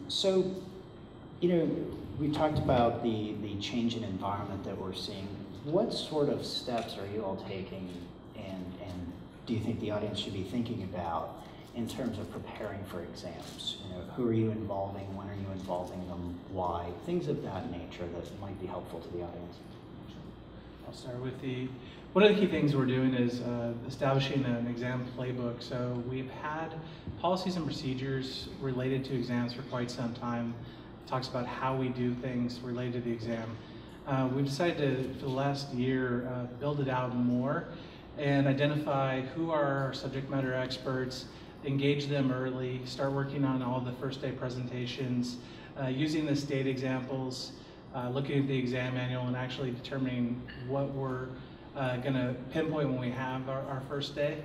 So, we talked about the change in environment that we're seeing. What sort of steps are you all taking, and do you think the audience should be thinking about in terms of preparing for exams? Who are you involving? When are you involving them? Why? Things of that nature that might be helpful to the audience. I'll start with one of the key things we're doing is establishing an exam playbook. So we've had policies and procedures related to exams for quite some time. It talks about how we do things related to the exam. We've decided to, for the last year, build it out more and identify who are our subject matter experts, engage them early, start working on all the first day presentations, using the state examples, looking at the exam manual and actually determining what we're going to pinpoint when we have our first day.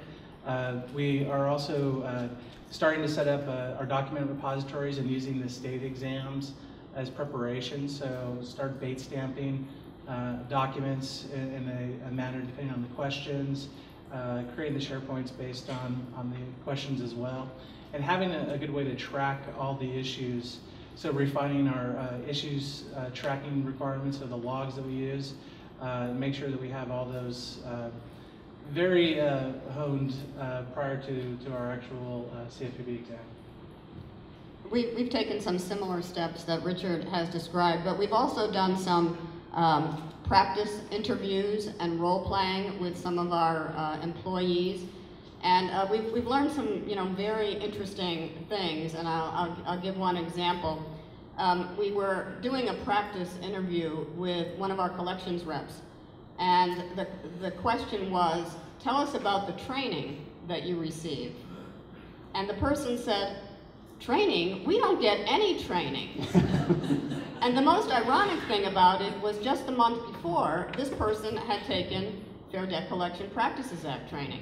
We are also starting to set up our document repositories and using the state exams as preparation. So start bait stamping documents in a manner depending on the questions, creating the SharePoints based on the questions as well, and having a good way to track all the issues. So refining our issues tracking requirements of the logs that we use, make sure that we have all those very honed prior to our actual CFPB exam. We've taken some similar steps that Richard has described, but we've also done some practice interviews and role playing with some of our employees, and we've learned some very interesting things. And I'll give one example. We were doing a practice interview with one of our collections reps, and the question was, tell us about the training that you received. And the person said, training? We don't get any training. And the most ironic thing about it was just the month before, this person had taken Fair Debt Collection Practices Act training.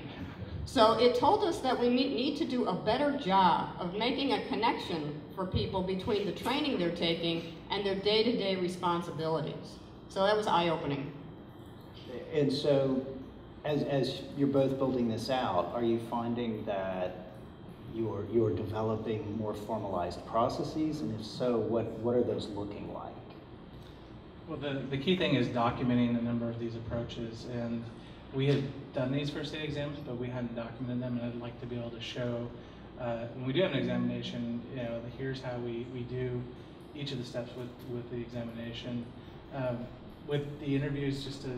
So it told us that we need to do a better job of making a connection for people between the training they're taking and their day-to-day responsibilities. So that was eye-opening. And so, as you're both building this out, are you finding that you're developing more formalized processes, and if so, what are those looking like? Well, the key thing is documenting a number of these approaches, and we had done these for state exams, but we hadn't documented them, and I'd like to be able to show when we do have an examination, here's how we do each of the steps with the examination. With the interviews, just to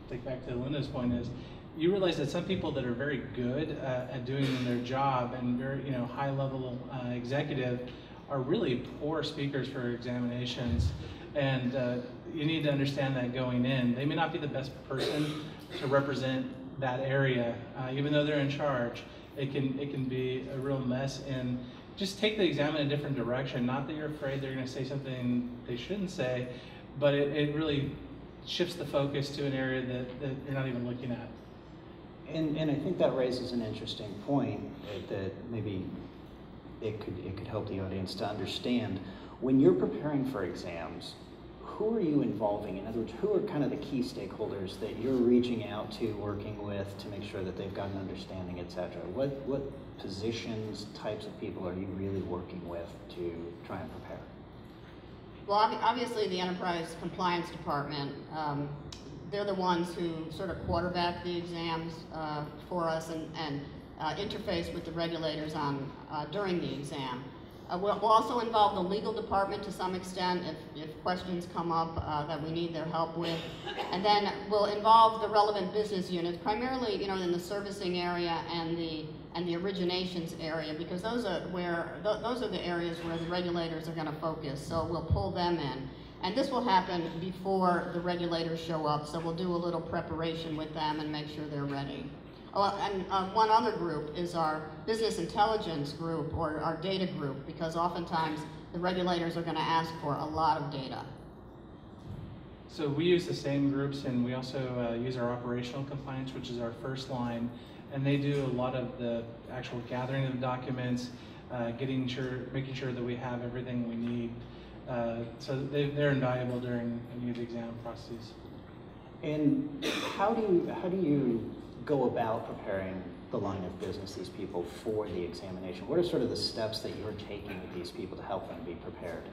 take back to Linda's point, is you realize that some people that are very good at doing their job and very high level executive are really poor speakers for examinations, and you need to understand that going in. They may not be the best person to represent that area, even though they're in charge. It can be a real mess, and just take the exam in a different direction. Not that you're afraid they're going to say something they shouldn't say, but it really shifts the focus to an area that you're not even looking at. And I think that raises an interesting point that maybe it could help the audience to understand. When you're preparing for exams, who are you involving? In other words, who are kind of the key stakeholders that you're reaching out to, working with to make sure that they've got an understanding, et cetera? What positions, types of people are you really working with to try and prepare? Well, obviously the Enterprise Compliance Department, they're the ones who sort of quarterback the exams for us and interface with the regulators during the exam. We'll also involve the legal department to some extent if questions come up that we need their help with. And then we'll involve the relevant business units, primarily in the servicing area and the originations area, because those are the areas where the regulators are going to focus. So we'll pull them in. And this will happen before the regulators show up, so we'll do a little preparation with them and make sure they're ready. Oh, and one other group is our business intelligence group, or our data group, because oftentimes the regulators are going to ask for a lot of data. So we use the same groups, and we also use our operational compliance, which is our first line, and they do a lot of the actual gathering of documents, making sure that we have everything we need. So they're invaluable during any of the exam processes. And how do you go about preparing the line of business, these people, for the examination? What are sort of the steps that you're taking with these people to help them be prepared?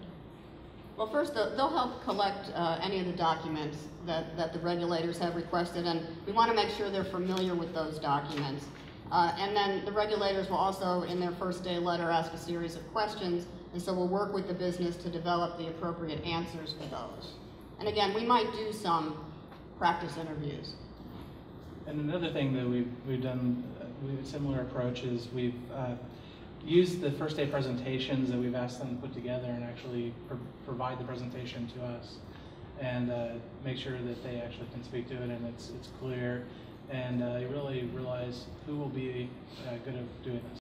Well, first, they'll help collect any of the documents that the regulators have requested, and we want to make sure they're familiar with those documents. And then the regulators will also, in their first day letter, ask a series of questions, and so we'll work with the business to develop the appropriate answers for those. And again, we might do some practice interviews. And another thing that we've done, a similar approach is we've used the first day presentations that we've asked them to put together and actually provide the presentation to us, and make sure that they actually can speak to it and it's clear, and you really realize who will be good at doing this.